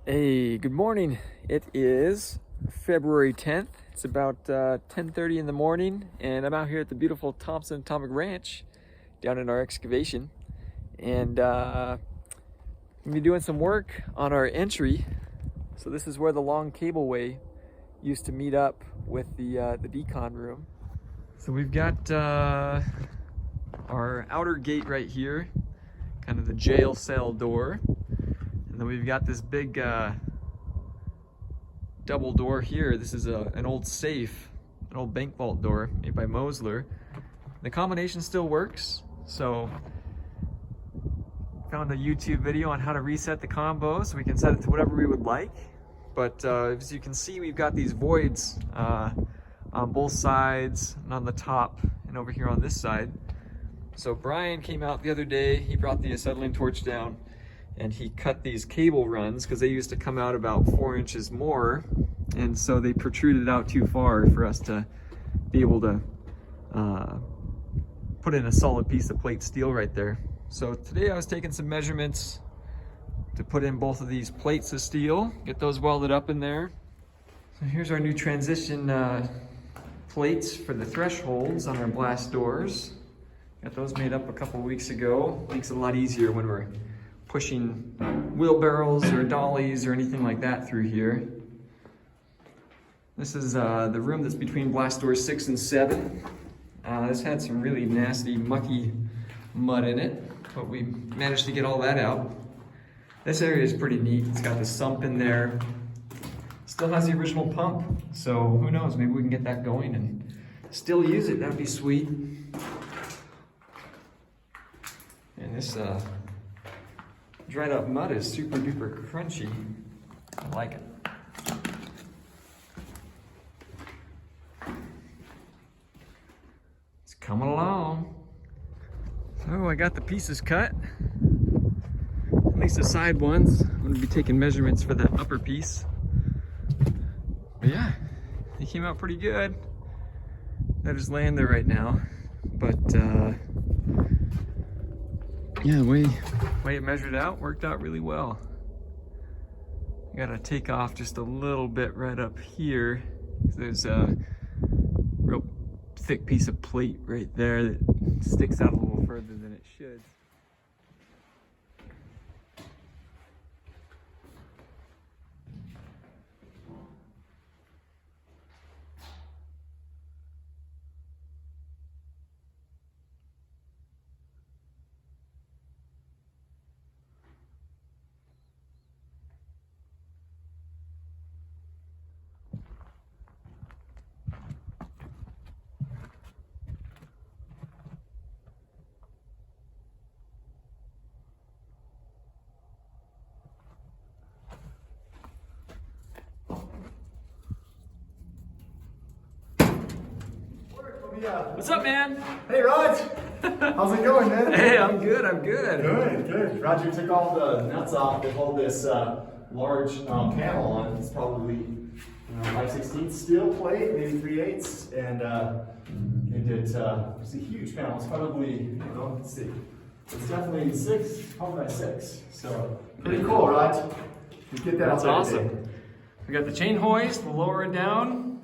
Hey, good morning. It is February 10th. It's about 10:30 in the morning, and I'm out here at the beautiful Thompson Atomic Ranch down in our excavation. And I'm gonna be doing some work on our entry. So this is where the long cableway used to meet up with the decon room. So we've got our outer gate right here, kind of the jail cell door. And then we've got this big double door here. This is an old safe, an old bank vault door made by Mosler. The combination still works, so found a YouTube video on how to reset the combo so we can set it to whatever we would like. But as you can see, we've got these voids on both sides and on the top and over here on this side. So Brian came out the other day, he brought the acetylene torch down, and he cut these cable runs because they used to come out about 4 inches more, and so they protruded out too far for us to be able to put in a solid piece of plate steel right there. So today I was taking some measurements to put in both of these plates of steel, get those welded up in there. So here's our new transition plates for the thresholds on our blast doors. Got those made up a couple weeks ago. Makes it a lot easier when we're pushing wheelbarrows or dollies or anything like that through here. This is the room that's between blast doors 6 and 7. This had some really nasty, mucky mud in it, but we managed to get all that out. This area is pretty neat. It's got the sump in there. Still has the original pump, so who knows, maybe we can get that going and still use it. That'd be sweet. And this dried up mud is super duper crunchy. I like it. It's coming along. So I got the pieces cut, at least the side ones. I'm gonna be taking measurements for the upper piece. But yeah, they came out pretty good. They're just laying there right now. But yeah, the way it measured out worked out really well. I gotta take off just a little bit right up here. There's a real thick piece of plate right there that sticks out a little further than it should. What's up, man? Hey, Raj. How's it going, man? Hey, I'm good, I'm good. Good. Roger took all the nuts off to hold this large panel on. It's probably 5/16 steel plate, maybe 3/8, and it did. It's a huge panel. It's probably, let's see. It's definitely 6, probably by 6. So pretty cool, Raj. You get that. That's awesome. We got the chain hoist. We'll lower it down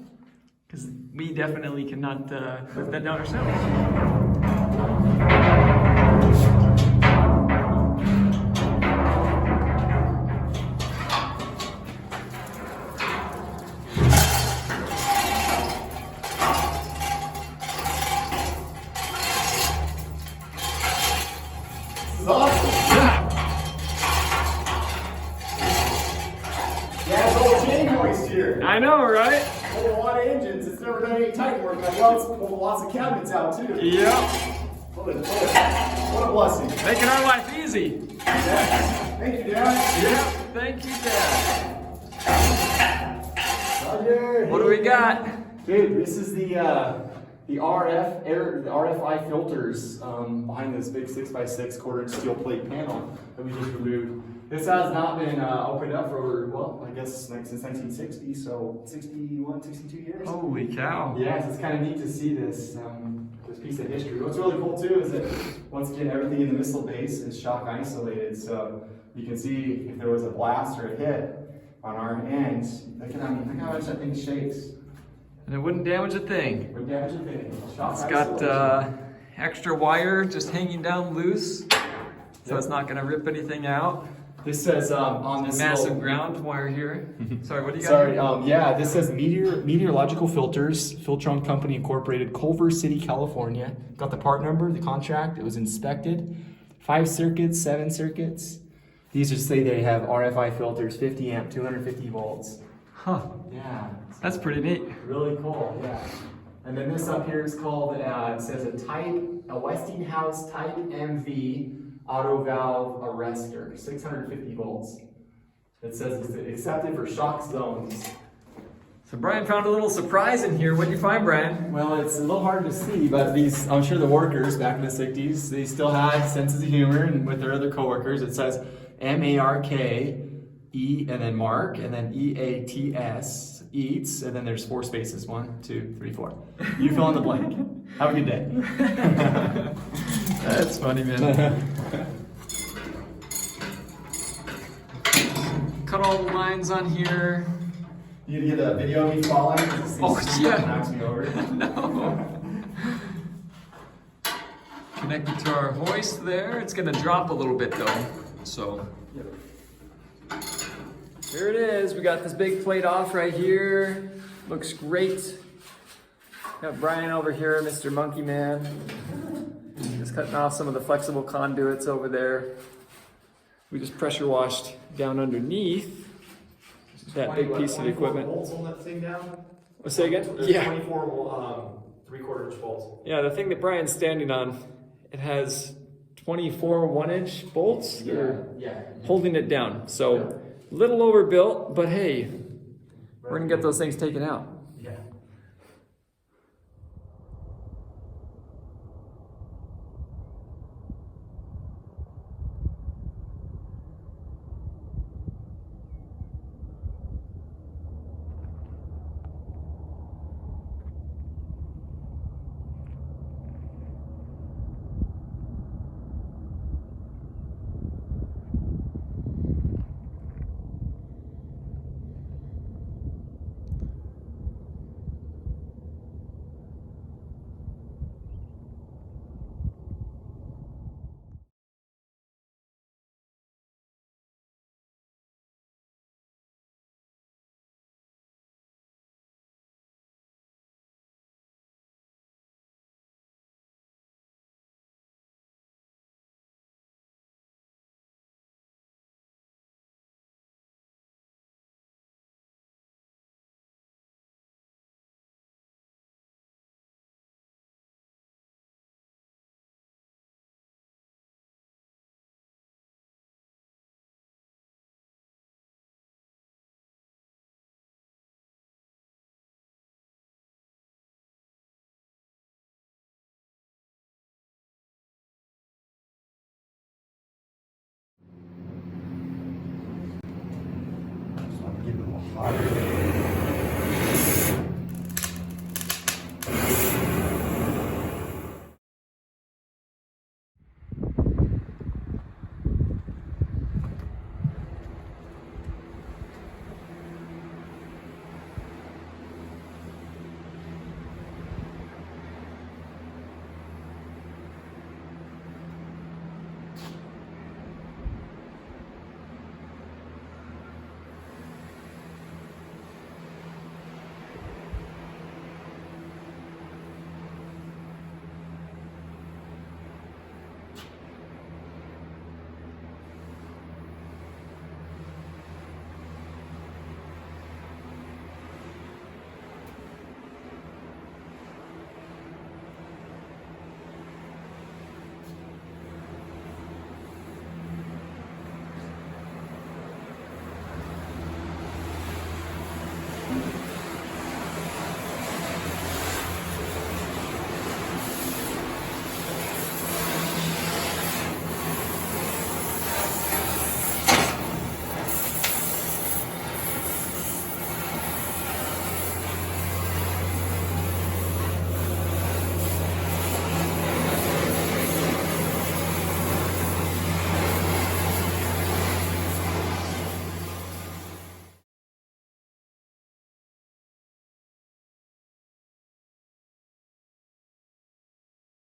because we definitely cannot lift that down ourselves. This is awesome. Yeah, it's all chain hoist here. I know, right? Pulled a lot of engines. It's never done any tight work. Like, well, it's pulled lots of cabinets out too. Yep. What a blessing. Making our life easy. Yeah. Thank you, Dad. Yep. Thank you, Dad. Roger. What do we got? Dude, this is the RFI filters behind this big 6x6 quarter-inch steel plate panel that we just removed. This has not been opened up for over, well, I guess since 1960, so 61, 62 years. Holy cow. Yeah, so it's kind of neat to see this piece of history. What's really cool too is that, once again, everything in the missile base is shock isolated, so you can see if there was a blast or a hit, on our end. Look how much that thing shakes. And it wouldn't damage a thing. Wouldn't damage a thing. It's got extra wire just hanging down loose, so it's not going to rip anything out. This says on this Massive ground wire here. Sorry, what do you got? Sorry, here? yeah, this says Meteorological Filters, Filtron Company Incorporated, Culver City, California. Got the part number, the contract, it was inspected. 5 circuits, 7 circuits. These just say they have RFI filters, 50 amp, 250 volts. Huh. Yeah. That's pretty neat. Really cool, yeah. And then this up here is called, it says a Westinghouse Type MV auto valve arrestor, 650 volts. It says it's accepted for shock zones. So Brian found a little surprise in here. What did you find, Brian? Well, it's a little hard to see, but these, I'm sure the workers back in the 60s, they still had senses of humor, and with their other coworkers, it says M-A-R-K-E, and then Mark, and then E-A-T-S, eats, and then there's 4 spaces, 1, 2, 3, 4. You fill in the blank. Have a good day. That's funny, man. Cut all the lines on here. You get a video of me falling? Oh, yeah. Knocks me over. No. Connected to our hoist there. It's gonna drop a little bit though. So here it is. We got this big plate off right here. Looks great. Got Brian over here, Mr. Monkey Man. Just cutting off some of the flexible conduits over there. We just pressure washed down underneath that big piece of equipment. Bolts on that thing down? Say again? There's Yeah. 24 3/4 inch bolts. Yeah, the thing that Brian's standing on, it has 24 1-inch bolts that are Yeah. holding it down. So a little overbuilt, but hey, we're gonna get those things taken out. Yeah. Give it a little hotter.